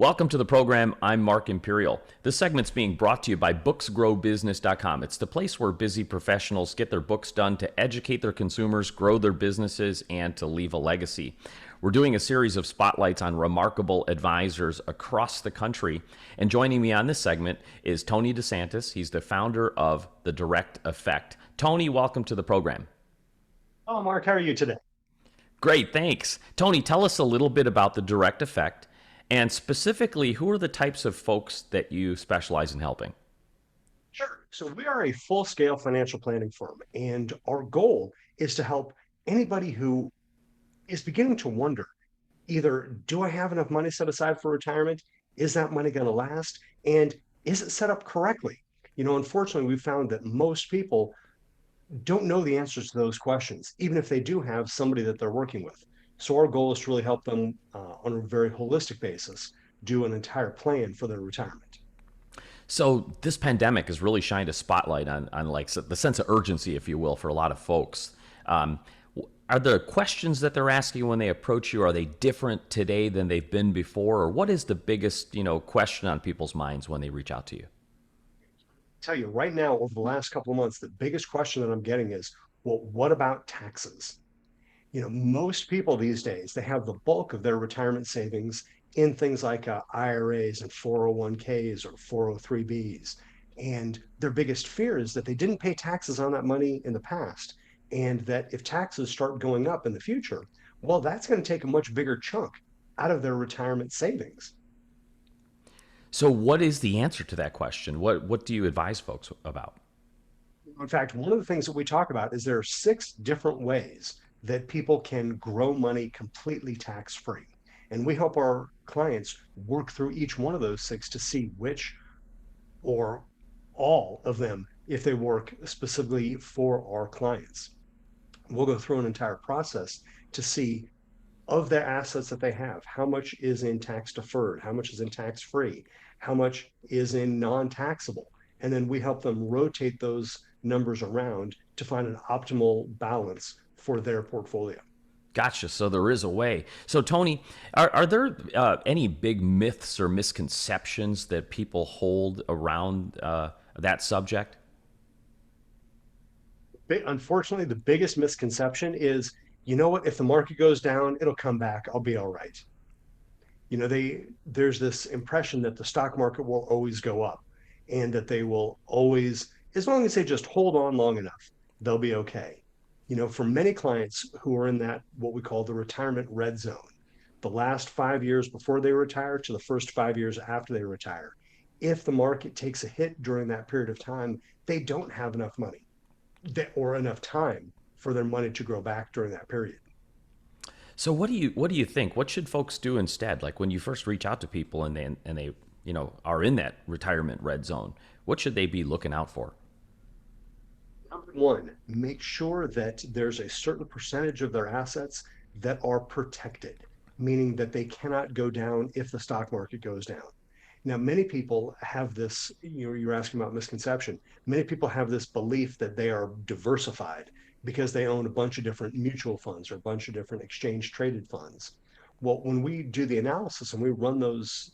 Welcome to the program. I'm Mark Imperial. This segment's being brought to you by booksgrowbusiness.com. It's the place where busy professionals get their books done to educate their consumers, grow their businesses, and to leave a legacy. We're doing a series of spotlights on remarkable advisors across the country. And joining me on this segment is Tony Santis. He's the founder of The Direct Effect. Tony, welcome to the program. Oh, Mark, how are you today? Great, thanks. Tony, tell us a little bit about The Direct Effect and specifically, who are the types of folks that you specialize in helping? Sure. So we are a full-scale financial planning firm, and our goal is to help anybody who is beginning to wonder, either do I have enough money set aside for retirement? Is that money going to last? And is it set up correctly? Unfortunately, we've found that most people don't know the answers to those questions, even if they do have somebody that they're working with. So our goal is to really help them on a very holistic basis do an entire plan for their retirement. So this pandemic has really shined a spotlight on like the sense of urgency, if you will, for a lot of folks. Um, are the questions that they're asking when they approach you, are they different today than they've been before? Or what is the biggest, question on people's minds when they reach out to you? Tell you right now, over the last couple of months, the biggest question that I'm getting is, well, what about taxes? Most people these days, they have the bulk of their retirement savings in things like IRAs and 401ks or 403bs. And their biggest fear is that they didn't pay taxes on that money in the past. And that if taxes start going up in the future, well, that's going to take a much bigger chunk out of their retirement savings. So what is the answer to that question? What do you advise folks about? In fact, one of the things that we talk about is there are 6 different ways that people can grow money completely tax free. And we help our clients work through each one of those 6 to see which or all of them, if they work specifically for our clients. We'll go through an entire process to see of the assets that they have, how much is in tax deferred, how much is in tax free, how much is in non taxable. And then we help them rotate those numbers around to find an optimal balance for their portfolio. Gotcha. So there is a way. So Tony, are there any big myths or misconceptions that people hold around that subject? Unfortunately, the biggest misconception is, you know what, if the market goes down, it'll come back. I'll be all right. There's this impression that the stock market will always go up and that they will always, as long as they just hold on long enough, they'll be okay. For many clients who are in that what we call the retirement red zone, the last 5 years before they retire to the first 5 years after they retire, if the market takes a hit during that period of time, they don't have enough money or enough time for their money to grow back during that period. So what do you think? What should folks do instead? Like when you first reach out to people and they are in that retirement red zone, what should they be looking out for? Number one, make sure that there's a certain percentage of their assets that are protected, meaning that they cannot go down if the stock market goes down. Now, many people have this, you're asking about misconception. Many people have this belief that they are diversified because they own a bunch of different mutual funds or a bunch of different exchange traded funds. Well, when we do the analysis and we run those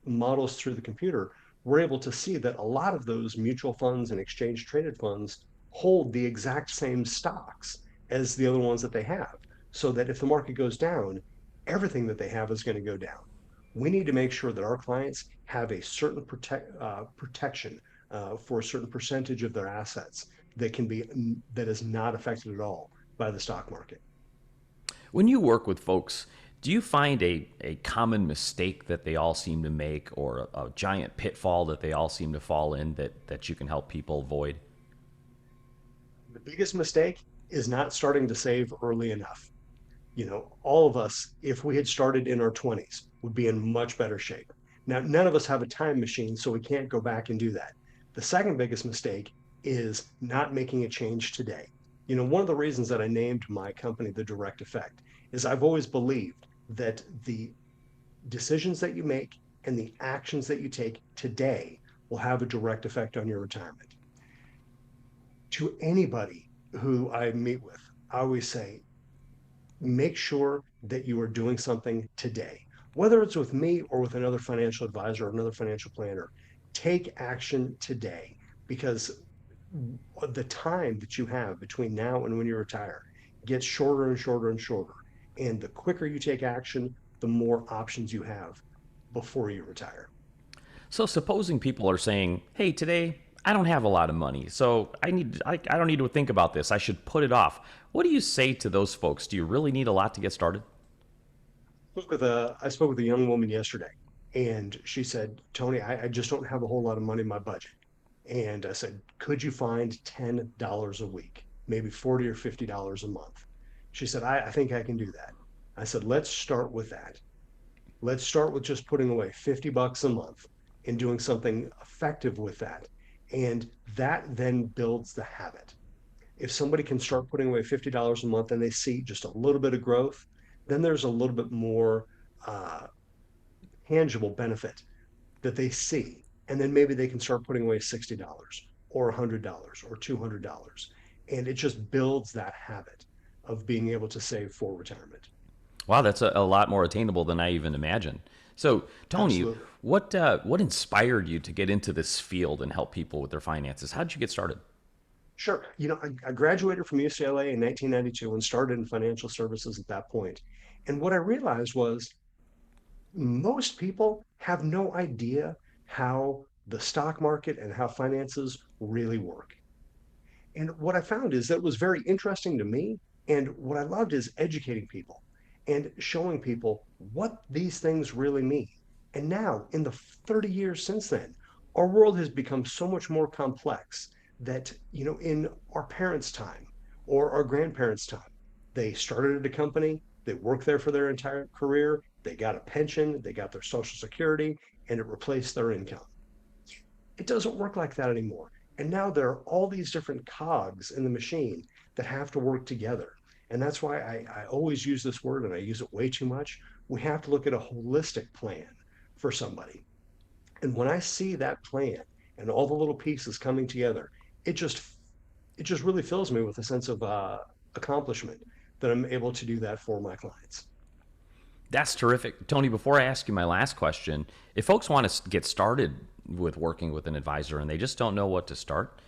models through the computer, we're able to see that a lot of those mutual funds and exchange traded funds hold the exact same stocks as the other ones that they have. So that if the market goes down, everything that they have is going to go down. We need to make sure that our clients have a certain protection for a certain percentage of their assets that is not affected at all by the stock market. When you work with folks, do you find a common mistake that they all seem to make or a giant pitfall that they all seem to fall in that you can help people avoid? The biggest mistake is not starting to save early enough. All of us, if we had started in our 20s, would be in much better shape. Now, none of us have a time machine, so we can't go back and do that. The second biggest mistake is not making a change today. One of the reasons that I named my company The Direct Effect is I've always believed that the decisions that you make and the actions that you take today will have a direct effect on your retirement. To anybody who I meet with, I always say, make sure that you are doing something today. whether it's with me or with another financial advisor or another financial planner, take action today because the time that you have between now and when you retire gets shorter and shorter and shorter. And the quicker you take action, the more options you have before you retire. So supposing people are saying, "Hey, today I don't have a lot of money, so I don't need to think about this. I should put it off." What do you say to those folks? Do you really need a lot to get started? I spoke with a young woman yesterday, and she said, Tony, I just don't have a whole lot of money in my budget. And I said, could you find $10 a week, maybe 40 or $50 a month? She said, I think I can do that. I said, let's start with that. Let's start with just putting away $50 a month and doing something effective with that. And that then builds the habit. If somebody can start putting away $50 a month and they see just a little bit of growth, then there's a little bit more uh, tangible benefit that they see. And then maybe they can start putting away $60 or $100 or $200. And it just builds that habit of being able to save for retirement. Wow, that's a lot more attainable than I even imagined. So, Tony, Absolutely. what inspired you to get into this field and help people with their finances? How did you get started? Sure. I graduated from UCLA in 1992 and started in financial services at that point. And what I realized was most people have no idea how the stock market and how finances really work. And what I found is that it was very interesting to me. And what I loved is educating people and showing people what these things really mean. And now, in the 30 years since then, our world has become so much more complex that, in our parents' time or our grandparents' time, they started a company, they worked there for their entire career, they got a pension, they got their social security, and it replaced their income. It doesn't work like that anymore. And now there are all these different cogs in the machine that have to work together. And that's why I always use this word and I use it way too much. We have to look at a holistic plan for somebody. And when I see that plan and all the little pieces coming together, it just it just really fills me with a sense of accomplishment that I'm able to do that for my clients. That's terrific. Tony, before I ask you my last question, if folks want to get started with working with an advisor and they just don't know what to start,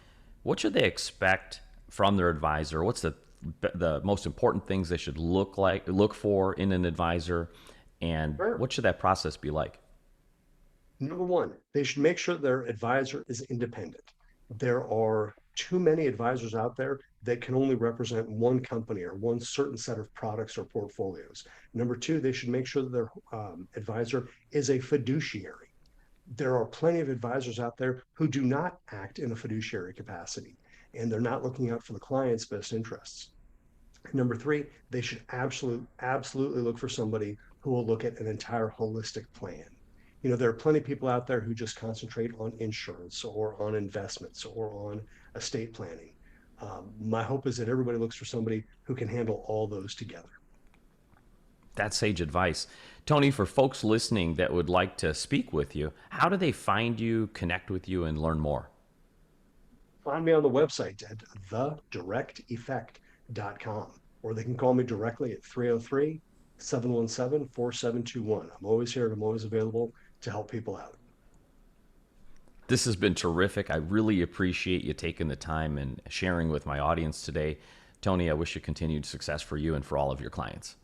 what should they expect from their advisor? What's the most important things they should look for in an advisor, and Sure. what should that process be like? Number one, they should make sure their advisor is independent. There are too many advisors out there that can only represent one company or one certain set of products or portfolios. Number two, they should make sure that their advisor is a fiduciary. There are plenty of advisors out there who do not act in a fiduciary capacity, and they're not looking out for the client's best interests. Number three, they should absolutely look for somebody who will look at an entire holistic plan. There are plenty of people out there who just concentrate on insurance or on investments or on estate planning. My hope is that everybody looks for somebody who can handle all those together. That's sage advice. Tony, for folks listening that would like to speak with you, how do they find you, connect with you, and learn more? Find me on the website at thedirecteffect.com, or they can call me directly at 303-717-4721. I'm always here and I'm always available to help people out. This has been terrific. I really appreciate you taking the time and sharing with my audience today. Tony, I wish you continued success for you and for all of your clients.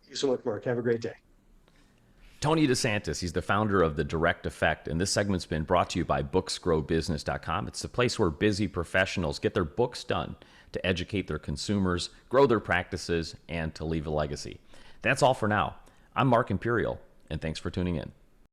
Thank you so much, Mark. Have a great day. Tony DeSantis, he's the founder of The Direct Effect, and this segment's been brought to you by booksgrowbusiness.com. It's the place where busy professionals get their books done to educate their consumers, grow their practices, and to leave a legacy. That's all for now. I'm Mark Imperial, and thanks for tuning in.